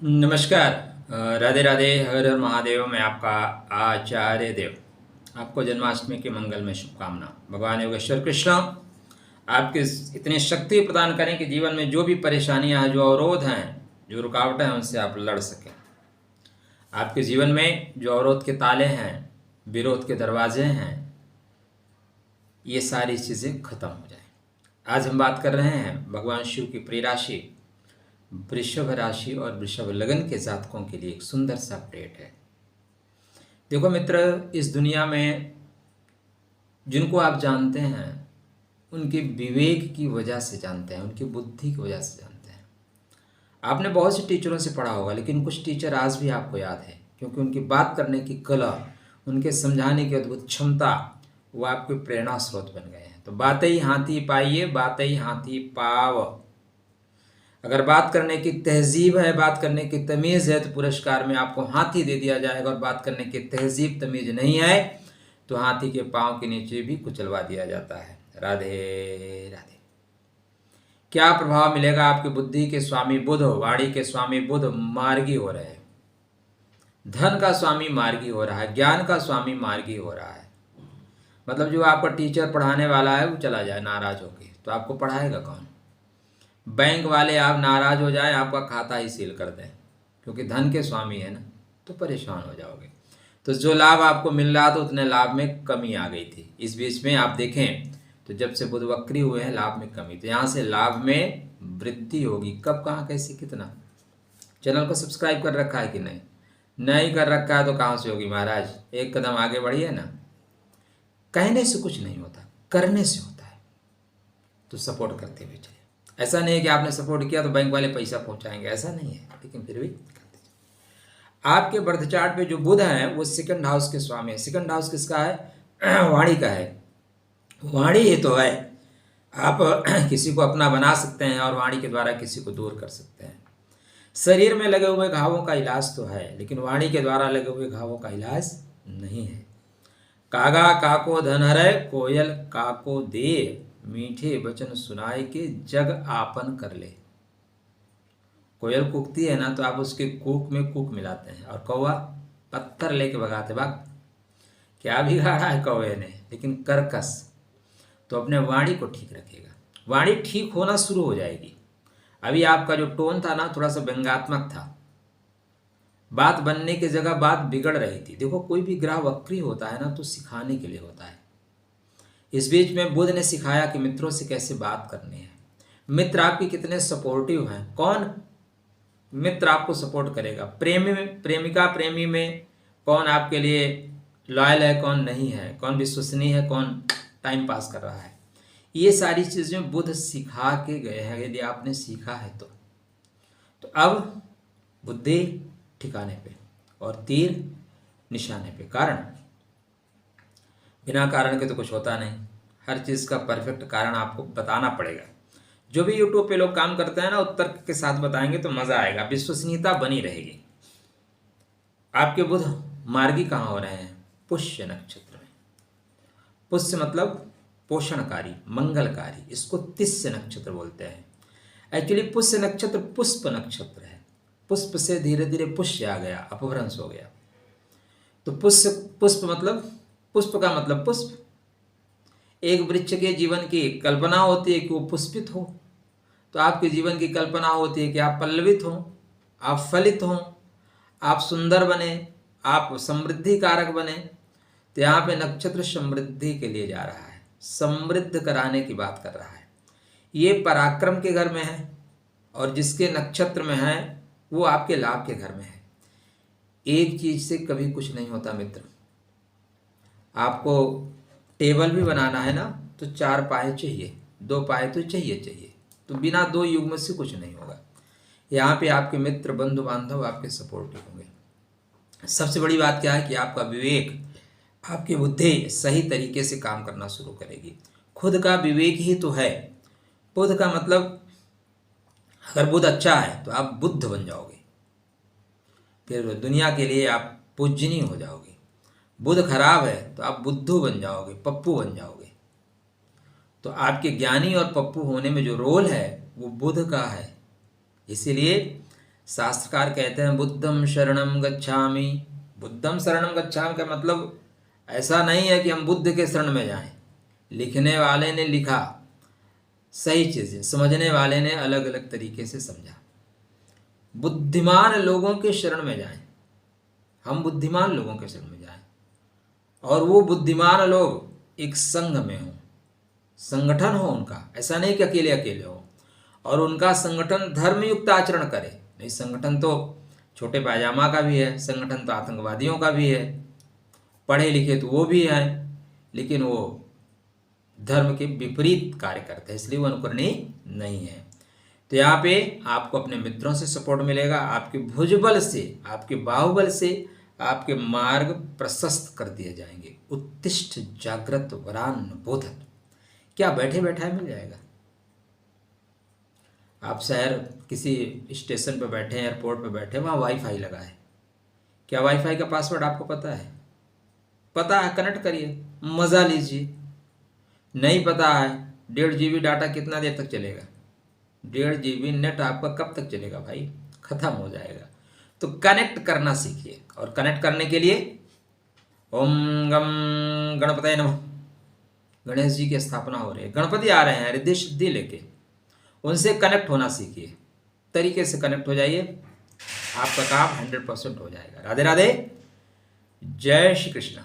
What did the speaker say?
नमस्कार। राधे राधे, हर हर महादेव। मैं आपका आचार्य देव। आपको जन्माष्टमी की मंगल में शुभकामना। भगवान योगेश्वर कृष्ण आपके इतनी शक्ति प्रदान करें कि जीवन में जो भी परेशानियां हैं, जो अवरोध हैं, जो रुकावटें हैं, उनसे आप लड़ सकें। आपके जीवन में जो अवरोध के ताले हैं, विरोध के दरवाजे हैं, ये सारी चीज़ें खत्म हो जाएं। आज हम बात कर रहे हैं भगवान शिव की प्रिय राशि वृषभ राशि और वृषभ लगन के जातकों के लिए एक सुंदर सा अपडेट है। देखो मित्र, इस दुनिया में जिनको आप जानते हैं उनके विवेक की वजह से जानते हैं, उनकी बुद्धि की वजह से जानते हैं। आपने बहुत से टीचरों से पढ़ा होगा, लेकिन कुछ टीचर आज भी आपको याद है, क्योंकि उनकी बात करने की कला, उनके समझाने की अद्भुत क्षमता, वो आपके प्रेरणा स्रोत बन गए हैं। तो बातें ही हाथी पाइए, बातें ही हाथी पाव। अगर बात करने की तहजीब है, बात करने की तमीज़ है, तो पुरस्कार में आपको हाथी दे दिया जाएगा। और बात करने की तहजीब तमीज़ नहीं है तो हाथी के पाँव के नीचे भी कुचलवा दिया जाता है। राधे राधे। क्या प्रभाव मिलेगा? आपकी बुद्धि के स्वामी बुध, वाणी के स्वामी बुध मार्गी हो रहे हैं, धन का स्वामी मार्गी हो रहा है, ज्ञान का स्वामी मार्गी हो रहा है। मतलब जो आपका टीचर पढ़ाने वाला है वो चला जाए नाराज होके, तो आपको पढ़ाएगा कौन? बैंक वाले आप नाराज हो जाए, आपका खाता ही सील कर दें, क्योंकि धन के स्वामी है ना, तो परेशान हो जाओगे। तो जो लाभ आपको मिल रहा था उतने लाभ में कमी आ गई थी। इस बीच में आप देखें तो जब से बुध वक्री हुए हैं लाभ में कमी, तो यहाँ से लाभ में वृद्धि होगी। कब, कहाँ, कैसे, कितना? चैनल को सब्सक्राइब कर रखा है कि नहीं? नहीं कर रखा है तो कहाँ से होगी महाराज? एक कदम आगे बढ़िए ना। कहने से कुछ नहीं होता, करने से होता है। तो सपोर्ट करते हुए चलिए। ऐसा नहीं है कि आपने सपोर्ट किया तो बैंक वाले पैसा पहुंचाएंगे, ऐसा नहीं है, लेकिन फिर भी आपके बर्थ चार्ट पे जो बुध है वो सेकंड हाउस के स्वामी है। सेकंड हाउस किसका है? वाणी का है। वाणी ही तो है। आप किसी को अपना बना सकते हैं और वाणी के द्वारा किसी को दूर कर सकते हैं। शरीर में लगे हुए घावों का इलाज तो है, लेकिन वाणी के द्वारा लगे हुए घावों का इलाज नहीं है। कागा काको धन हरै, कोयल काको दे, मीठे वचन सुनाए के जग आपन कर ले। कोयल कूकती है ना, तो आप उसके कूक में कूक मिलाते हैं, और कौवा पत्थर लेके भगाते भाग। क्या बिगाड़ा है कौवे ने? लेकिन कर्कश तो अपने वाणी को ठीक रखेगा। वाणी ठीक होना शुरू हो जाएगी। अभी आपका जो टोन था ना, थोड़ा सा व्यंग्यात्मक था, बात बनने की जगह बात बिगड़ रही थी। देखो, कोई भी ग्रह वक्री होता है ना तो सिखाने के लिए होता है। इस बीच में बुध ने सिखाया कि मित्रों से कैसे बात करनी है। मित्र आपके कितने सपोर्टिव हैं, कौन मित्र आपको सपोर्ट करेगा, प्रेमी में, प्रेमिका प्रेमी में कौन आपके लिए लॉयल है, कौन नहीं है, कौन विश्वसनीय है, कौन टाइम पास कर रहा है, ये सारी चीज़ें बुध सिखा के गए हैं, यदि आपने सीखा है तो अब बुद्धि ठिकाने पे और तीर निशाने पे। कारण, बिना कारण के तो कुछ होता नहीं। हर चीज़ का परफेक्ट कारण आपको बताना पड़ेगा। जो भी यूट्यूब पे लोग काम करते हैं ना, उत्तर के साथ बताएंगे तो मज़ा आएगा, विश्वसनीयता बनी रहेगी। आपके बुध मार्गी कहाँ हो रहे हैं? पुष्य नक्षत्र में। पुष्य मतलब पोषणकारी, मंगलकारी। इसको तिस्य नक्षत्र बोलते हैं। एक्चुअली पुष्य नक्षत्र पुष्प नक्षत्र है। पुष्प से धीरे धीरे पुष्य आ गया, अपभ्रंश हो गया। तो पुष्प मतलब, पुष्प का मतलब पुष्प। एक वृक्ष के जीवन की कल्पना होती है कि वो पुष्पित हो, तो आपके जीवन की कल्पना होती है कि आप पल्लवित हों, आप फलित हों, आप सुंदर बने, आप समृद्धि कारक बने। तो यहाँ पे नक्षत्र समृद्धि के लिए जा रहा है, समृद्ध कराने की बात कर रहा है। ये पराक्रम के घर में है, और जिसके नक्षत्र में है वो आपके लाभ के घर में है। एक चीज से कभी कुछ नहीं होता मित्र। आपको टेबल भी बनाना है ना, तो 4 पाए चाहिए, 2 पाए तो चाहिए। तो बिना 2 युग्म से कुछ नहीं होगा। यहाँ पे आपके मित्र, बंधु बांधव आपके सपोर्टिव होंगे। सबसे बड़ी बात क्या है कि आपका विवेक, आपकी बुद्धि सही तरीके से काम करना शुरू करेगी। खुद का विवेक ही तो है। बुध का मतलब, अगर बुध अच्छा है तो आप बुद्ध बन जाओगे, फिर दुनिया के लिए आप पूजनीय हो जाओगे। बुध खराब है तो आप बुद्धू बन जाओगे, पप्पू बन जाओगे। तो आपके ज्ञानी और पप्पू होने में जो रोल है वो बुध का है। इसीलिए शास्त्रकार कहते हैं बुद्धम शरणम गच्छामि। बुद्धम शरणम गच्छामि का मतलब ऐसा नहीं है कि हम बुद्ध के शरण में जाएं। लिखने वाले ने लिखा सही चीज़ें, समझने वाले ने अलग अलग तरीके से समझा। बुद्धिमान लोगों के शरण में जाएं, हम बुद्धिमान लोगों के शरण में जाएं, और वो बुद्धिमान लोग एक संघ में हों, संगठन हो उनका, ऐसा नहीं कि अकेले अकेले हो, और उनका संगठन धर्मयुक्त आचरण करे। नहीं, संगठन तो छोटे पायजामा का भी है, संगठन तो आतंकवादियों का भी है, पढ़े लिखे तो वो भी हैं, लेकिन वो धर्म के विपरीत कार्य करते हैं, इसलिए वो अनुकरणीय नहीं है। तो यहाँ पे आपको अपने मित्रों से सपोर्ट मिलेगा, आपके भुजबल से, आपके बाहुबल से आपके मार्ग प्रशस्त कर दिए जाएंगे। उत्तिष्ठ जागृत वरान बोधत, क्या बैठे बैठाए मिल जाएगा। आप शहर किसी स्टेशन पर बैठे, एयरपोर्ट पर बैठे, वहाँ वाईफाई लगा है, क्या वाईफाई का पासवर्ड आपको पता है? पता है, कनेक्ट करिए, मज़ा लीजिए। नहीं पता है, 1.5 GB डाटा कितना देर तक चलेगा? 1.5 GB नेट आपका कब तक चलेगा भाई? ख़त्म हो जाएगा। तो कनेक्ट करना सीखिए, और कनेक्ट करने के लिए ओम गम गणपतये नमः, गणेश जी की स्थापना हो रही है, गणपति आ रहे हैं रिद्धि सिद्धि लेके, उनसे कनेक्ट होना सीखिए। तरीके से कनेक्ट हो जाइए, आपका काम 100% हो जाएगा। राधे राधे, जय श्री कृष्ण।